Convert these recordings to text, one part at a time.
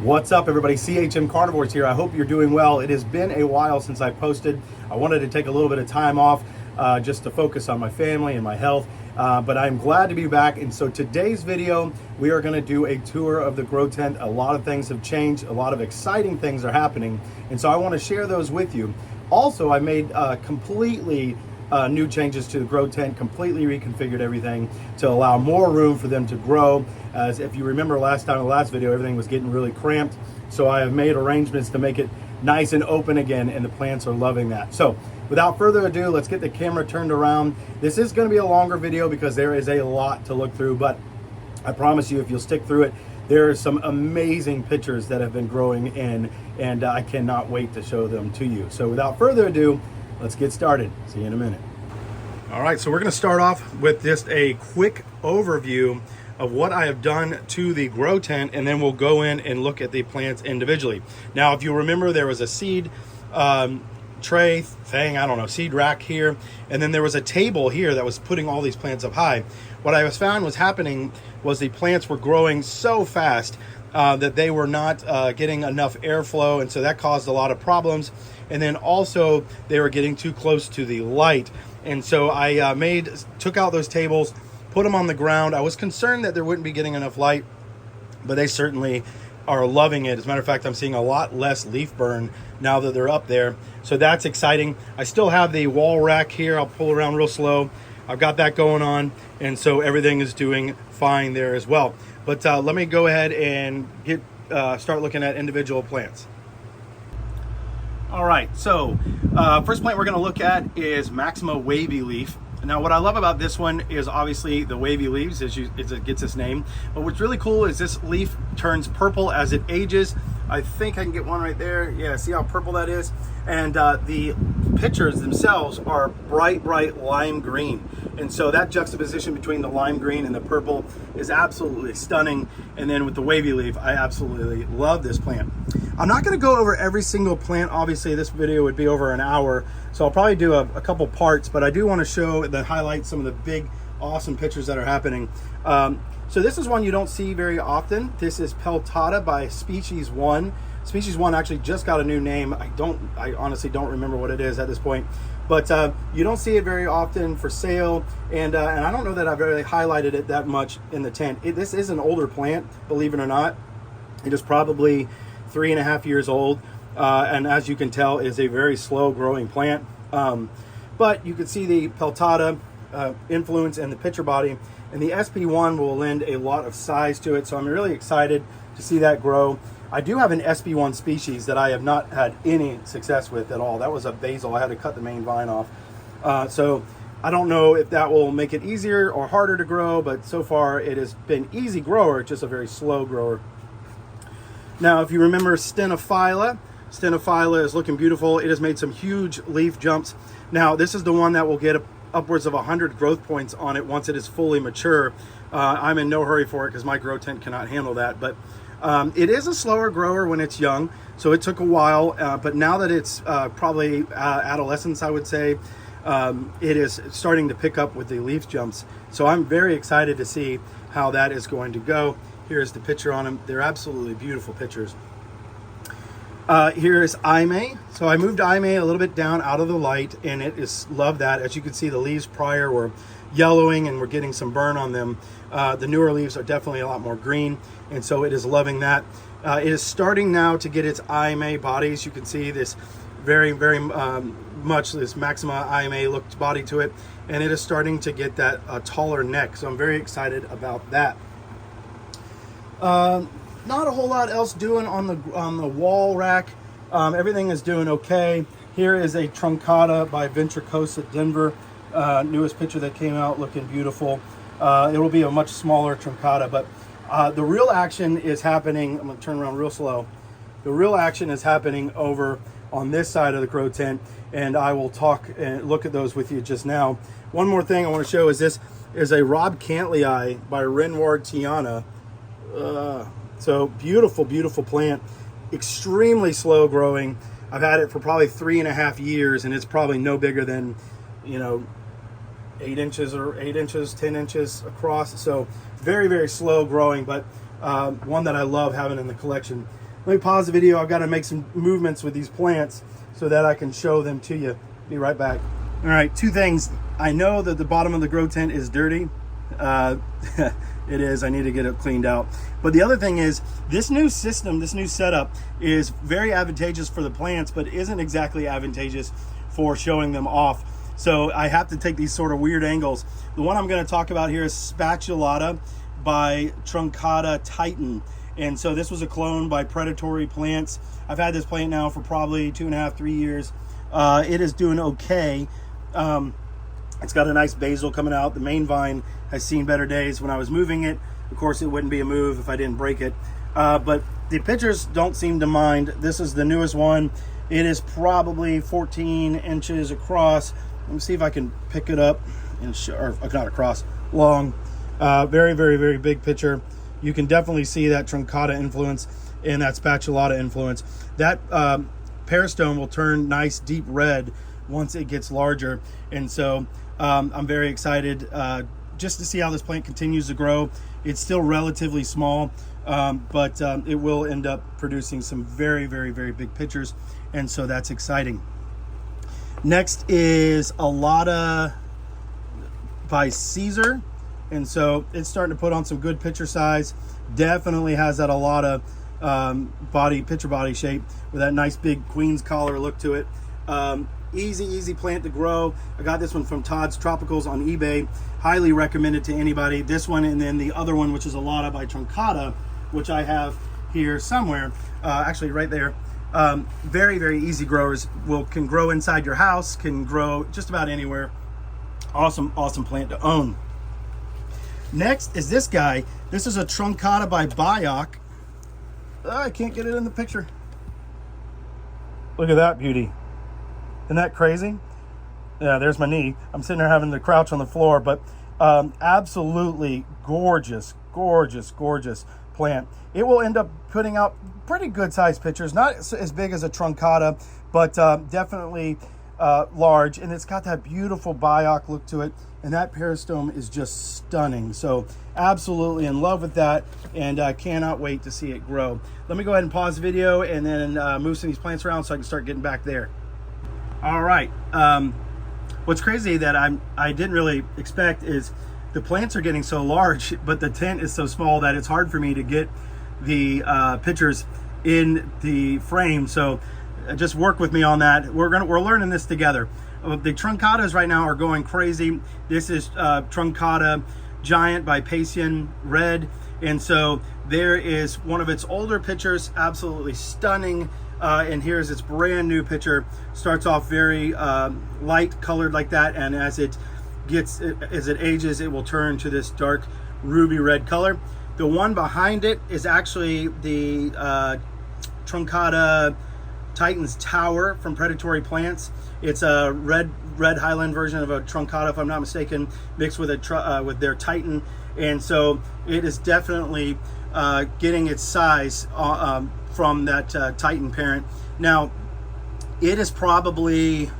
What's up, everybody? CHM Carnivores here. I hope you're doing well. It has been a while since I posted. I wanted to take a little bit of time off just to focus on my family and my health, but I'm glad to be back. And so today's video, we are going to do a tour of the grow tent. A lot of things have changed. A lot of exciting things are happening. And so I want to share those with you. Also, I made completely new changes to the grow tent, completely reconfigured everything to allow more room for them to grow. As if you remember last time in the last video, everything was getting really cramped. So I have made arrangements to make it nice and open again, and the plants are loving that. So without further ado, let's get the camera turned around. This is going to be a longer video because there is a lot to look through, but I promise you, if you'll stick through it, there are some amazing pictures that have been growing in, and I cannot wait to show them to you. So without further ado, let's get started. See you in a minute. All right, so we're going to start off with just a quick overview of what I have done to the grow tent, and then we'll go in and look at the plants individually. Now, if you remember, there was a seed tray thing, I don't know, seed rack here, and then there was a table here that was putting all these plants up high. What I found was happening was the plants were growing so fast that they were not getting enough airflow, and so that caused a lot of problems. And then also they were getting too close to the light, and so I took out those tables, put them on the ground. I was concerned that there wouldn't be getting enough light, but they certainly are loving it. As a matter of fact, I'm seeing a lot less leaf burn now that they're up there, so that's exciting. I still have the wall rack here. I'll pull around real slow. I've got that going on, and so everything is doing fine there as well. But let me go ahead and start looking at individual plants. All right, so first plant we're going to look at is Maxima Wavy Leaf. Now, what I love about this one is obviously the wavy leaves as it gets its name. But what's really cool is this leaf turns purple as it ages. I think I can get one right there. Yeah, see how purple that is? And the pictures themselves are bright lime green. And so that juxtaposition between the lime green and the purple is absolutely stunning. And then with the wavy leaf, I absolutely love this plant. I'm not going to go over every single plant. Obviously, this video would be over an hour, so I'll probably do a couple parts, but I do want to show the highlight some of the big, awesome pictures that are happening. So this is one you don't see very often. This is Peltata by Species 1. Species 1 actually just got a new name. I honestly don't remember what it is at this point, but you don't see it very often for sale, and I don't know that I've really highlighted it that much in the tent. This is an older plant, believe it or not. It is probably 3.5 years old, and as you can tell, is a very slow growing plant. But you can see the Peltata influence in the picture body, and the SP1 will lend a lot of size to it, so I'm really excited to see that grow. I do have an SP1 species that I have not had any success with at all. That was a basil. I had to cut the main vine off. So I don't know if that will make it easier or harder to grow, but so far it has been easy grower, just a very slow grower. Now, if you remember Stenophylla is looking beautiful. It has made some huge leaf jumps. Now, this is the one that will get upwards of 100 growth points on it once it is fully mature. I'm in no hurry for it because my grow tent cannot handle that, but it is a slower grower when it's young, so it took a while, but now that it's probably adolescence, I would say, it is starting to pick up with the leaf jumps. So I'm very excited to see how that is going to go. Here's the picture on them. They're absolutely beautiful pictures. Here is Aime. So I moved Aime a little bit down out of the light, and it is, love that. As you can see, the leaves prior were yellowing and we're getting some burn on them. The newer leaves are definitely a lot more green, and so it is loving that. It is starting now to get its Aime bodies. You can see this very much this Maxima Aime looked body to it, and it is starting to get that taller neck. So I'm very excited about that. Not a whole lot else doing on the wall rack. Everything is doing okay. Here is a Truncata by Ventricosa Denver. Newest picture that came out, looking beautiful. It will be a much smaller Truncata, but the real action is happening. I'm going to turn around real slow. The real action is happening over on this side of the grow tent, and I will talk and look at those with you just now. One more thing I want to show is this is a Rob Cantley by Renward Tiana. So beautiful plant, extremely slow growing. I've had it for probably 3.5 years, and it's probably no bigger than, 8 inches or 8 inches, 10 inches across. So very slow growing, but one that I love having in the collection. Let me pause the video. I've got to make some movements with these plants so that I can show them to you. Be right back. All right, two things. I know that the bottom of the grow tent is dirty. It is. I need to get it cleaned out. But the other thing is, this new system, this new setup is very advantageous for the plants, but isn't exactly advantageous for showing them off. So I have to take these sort of weird angles. The one I'm going to talk about here is Spatulata by Truncata Titan. And so this was a clone by Predatory Plants. I've had this plant now for probably 2.5, 3 years. It is doing okay. It's got a nice basil coming out. The main vine has seen better days. When I was moving it, of course, it wouldn't be a move if I didn't break it. But the pictures don't seem to mind. This is the newest one. It is probably 14 inches across. Let me see if I can pick it up and show, or not across, long. Very, very, very big picture. You can definitely see that Truncata influence and that Spatulata influence. That peristome will turn nice deep red once it gets larger. And so I'm very excited just to see how this plant continues to grow. It's still relatively small, but it will end up producing some very, very, very big pictures. And so that's exciting. Next is Alata by Caesar. And so it's starting to put on some good picture size. Definitely has that Alata picture body shape with that nice big queen's collar look to it. Easy plant to grow. I got this one from Todd's Tropicals on eBay. Highly recommended to anybody. This one, and then the other one, which is Alata by Truncata, which I have here somewhere, actually right there. Very, very easy growers. Can grow inside your house, can grow just about anywhere. Awesome plant to own. Next is this guy. This is a Truncata by Biok. I can't get it in the picture. Look at that beauty. Isn't that crazy? Yeah, there's my knee. I'm sitting there having to crouch on the floor, but absolutely gorgeous plant. It will end up putting out pretty good sized pictures, not as big as a Truncata, but definitely large. And it's got that beautiful Biok look to it. And that peristome is just stunning. So absolutely in love with that, and I cannot wait to see it grow. Let me go ahead and pause the video and then move some of these plants around so I can start getting back there. All right. What's crazy that I didn't really expect is the plants are getting so large, but the tent is so small that it's hard for me to get the pictures in the frame. So just work with me on that. We're learning this together. The Truncatas right now are going crazy. This is Truncata Giant by Pacian Red. And so there is one of its older pictures, absolutely stunning. And here's its brand new picture. Starts off very light colored like that. And as it ages, it will turn to this dark ruby red color. The one behind it is actually the Truncata Titan's Tower from Predatory Plants. It's a red Highland version of a Truncata, if I'm not mistaken, mixed with with their Titan, and so it is definitely getting its size from that Titan parent. Now, it is probably,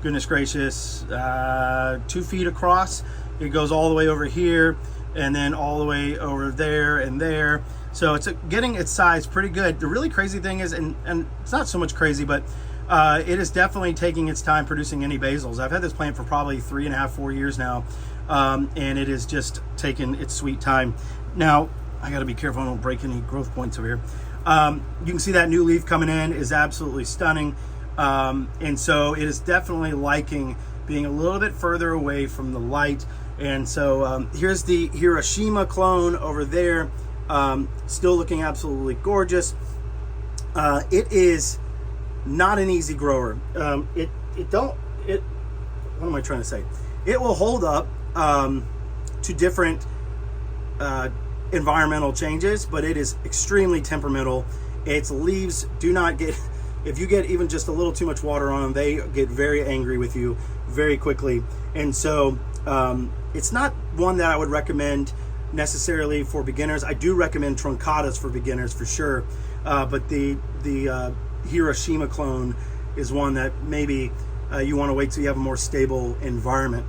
goodness gracious, 2 feet across. It goes all the way over here, and then all the way over there and there. So it's getting its size pretty good. The really crazy thing is, and it's not so much crazy, but it is definitely taking its time producing any basils. I've had this plant for probably 3.5, 4 years now, and it is just taking its sweet time. Now, I gotta be careful I don't break any growth points over here. You can see that new leaf coming in is absolutely stunning. And so it is definitely liking being a little bit further away from the light. And so here's the Hiroshima clone over there. Still looking absolutely gorgeous. It is not an easy grower. What am I trying to say? It will hold up to different environmental changes, but it is extremely temperamental. Its leaves do not get, if you get even just a little too much water on them, they get very angry with you very quickly. And so it's not one that I would recommend necessarily for beginners. I do recommend Truncatas for beginners for sure, but the Hiroshima clone is one that maybe you want to wait till you have a more stable environment.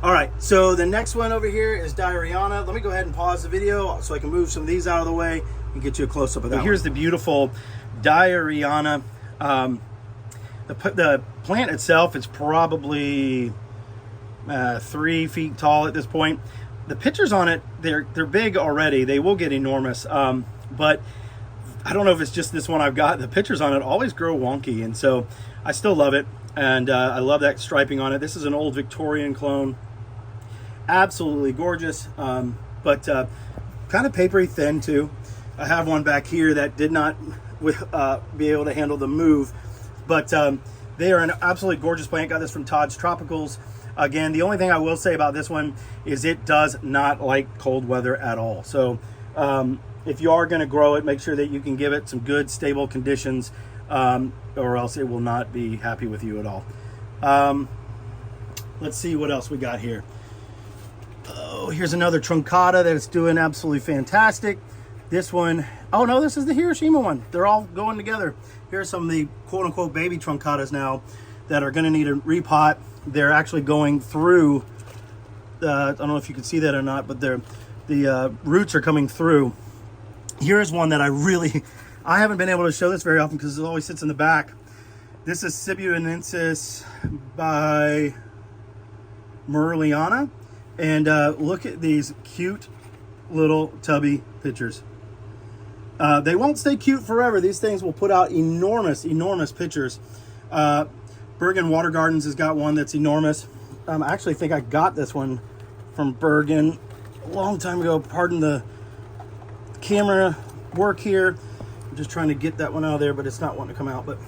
All right, so the next one over here is Diariana. Let me go ahead and pause the video so I can move some of these out of the way. and get you a close-up of that. Here's the beautiful Diariana. The plant itself is probably 3 feet tall at this point. The pictures on it, they're big already. They will get enormous, but I don't know if it's just this one I've got. The pictures on it always grow wonky, and so I still love it, and I love that striping on it. This is an old Victorian clone. Absolutely gorgeous, but kind of papery thin too. I have one back here that did not be able to handle the move, but they are an absolutely gorgeous plant. Got this from Todd's Tropicals. Again, the only thing I will say about this one is it does not like cold weather at all. So if you are going to grow it, make sure that you can give it some good, stable conditions, or else it will not be happy with you at all. Let's see what else we got here. Oh, here's another truncata that is doing absolutely fantastic. This one, oh no, this is the Hiroshima one. They're all going together. Here's some of the quote-unquote baby truncatas now that are going to need a repot. They're actually going through, I don't know if you can see that or not, but the roots are coming through. Here's one that I haven't been able to show this very often because it always sits in the back. This is Sibuinensis by Merliana. And look at these cute little tubby pictures. They won't stay cute forever. These things will put out enormous, enormous pictures. Bergen Water Gardens has got one that's enormous. I actually think I got this one from Bergen a long time ago. Pardon the camera work here. I'm just trying to get that one out of there, but it's not wanting to come out. But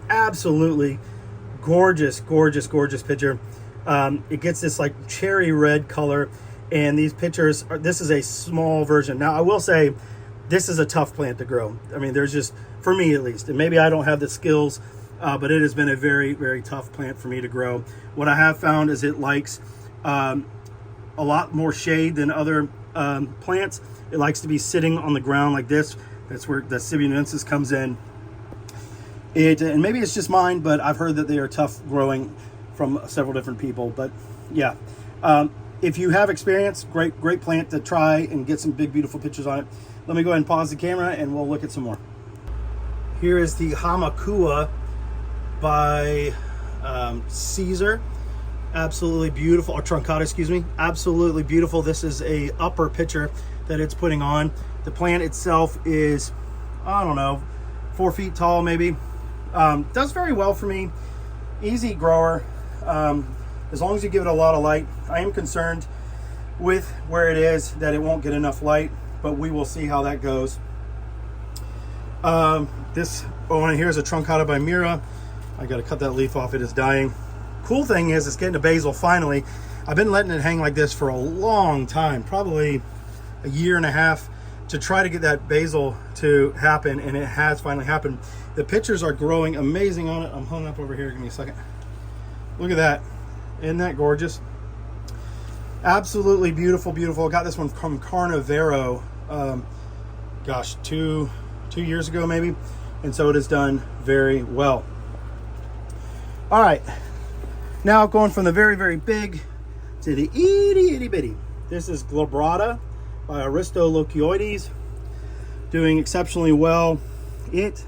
absolutely gorgeous, gorgeous, gorgeous picture. It gets this like cherry red color, and these pictures this is a small version. Now I will say this is a tough plant to grow. I mean, there's just, for me at least, and maybe I don't have the skills, but it has been a very, very tough plant for me to grow. What I have found is it likes a lot more shade than other plants. It likes to be sitting on the ground like this. That's where the Sibuinensis comes in. And maybe it's just mine, but I've heard that they are tough growing from several different people. But yeah, if you have experience, great plant to try and get some big, beautiful pictures on it. Let me go ahead and pause the camera and we'll look at some more. Here is the Hamakua by Caesar. Absolutely beautiful, or truncata, excuse me. Absolutely beautiful. This is a upper picture that it's putting on. The plant itself is, I don't know, 4 feet tall maybe. Does very well for me. Easy grower. As long as you give it a lot of light. I am concerned with where it is that it won't get enough light, but we will see how that goes. This one here is a truncata by Mira. I got to cut that leaf off. It is dying. Cool thing is it's getting to basil finally. I've been letting it hang like this for a long time, probably a year and a half, to try to get that basil to happen, and it has finally happened. The pictures are growing amazing on it. I'm hung up over here. Give me a second. Look at that. Isn't that gorgeous? Absolutely beautiful, beautiful. I got this one from Carnivorous, gosh, two years ago maybe, and so it has done very well. All right, now going from the very, very big to the itty bitty. This is Glabrata by Aristolochioides, doing exceptionally well. It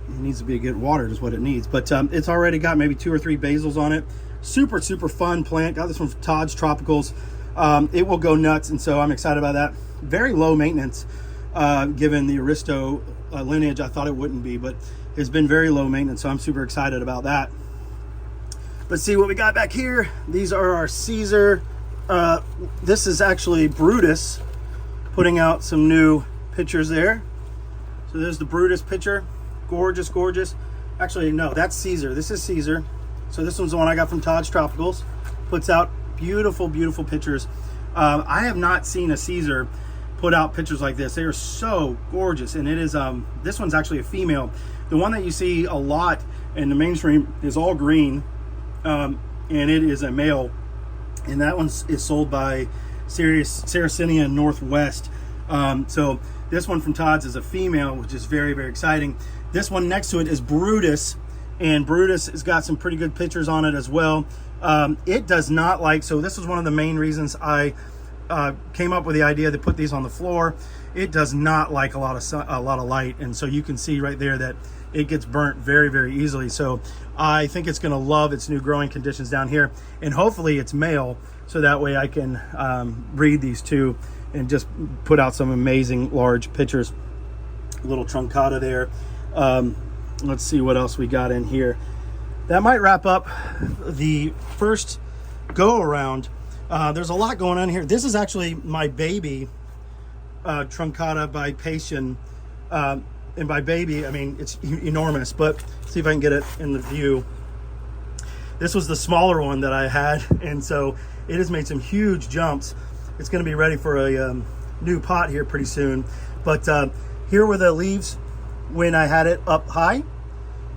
needs to be get watered is what it needs, but it's already got maybe 2 or 3 basils on it. Super fun plant. Got this from Todd's Tropicals. It will go nuts, and so I'm excited about that. Very low maintenance, given the Aristo lineage. I thought it wouldn't be, but it's been very low maintenance, so I'm super excited about that. Let's see what we got back here. These are our Caesar. This is actually Brutus putting out some new pictures there. So there's the Brutus picture. Gorgeous, gorgeous. Actually, no, that's Caesar. This is Caesar. So this one's the one I got from Todd's Tropicals. Puts out beautiful, beautiful pictures. I have not seen a Caesar put out pictures like this. They are so gorgeous. And it is, this one's actually a female. The one that you see a lot in the mainstream is all green. And it is a male. And that one is sold by Sarracenia Northwest. So this one from Todd's is a female, which is very, very exciting. This one next to it is Brutus. And Brutus has got some pretty good pictures on it as well. It does not like, so this was one of the main reasons I came up with the idea to put these on the floor, it does not like a lot of sun, a lot of light, and so you can see right there that it gets burnt very, very easily. So I think it's going to love its new growing conditions down here, and hopefully it's male, so that way I can breed these two and just put out some amazing large pictures. Little truncata there. Let's see what else we got in here. That might wrap up the first go around. There's a lot going on here. This is actually my baby truncata bipation, and by baby I mean it's enormous, but see if I can get it in the view. This was the smaller one that I had, and so it has made some huge jumps. It's going to be ready for a new pot here pretty soon. But here were the leaves when I had it up high,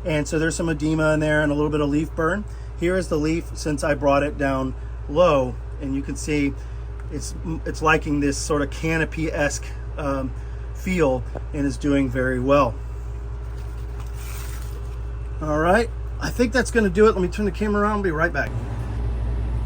and so there's some edema in there and a little bit of leaf burn. Here is the leaf since I brought it down low, and you can see it's liking this sort of canopy-esque feel, and is doing very well. All right, I think that's going to do it. Let me turn the camera around. I'll be right back.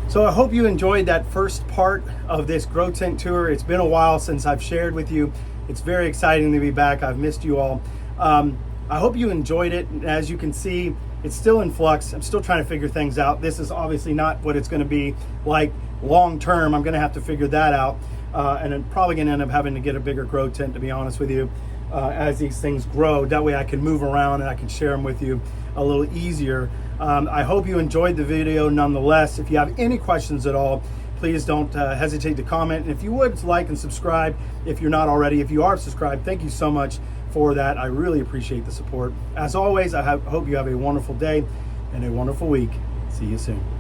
So I hope you enjoyed that first part of this grow tent tour. It's been a while since I've shared with you. It's very exciting to be back. I've missed you all. I hope you enjoyed it. As you can see, it's still in flux. I'm still trying to figure things out. This is obviously not what it's going to be like long term. I'm going to have to figure that out. And I'm probably going to end up having to get a bigger grow tent, to be honest with you, as these things grow. That way I can move around and I can share them with you a little easier. I hope you enjoyed the video nonetheless. If you have any questions at all, please don't hesitate to comment. And if you would, like and subscribe if you're not already. If you are subscribed, thank you so much for that. I really appreciate the support. As always, I hope you have a wonderful day and a wonderful week. See you soon.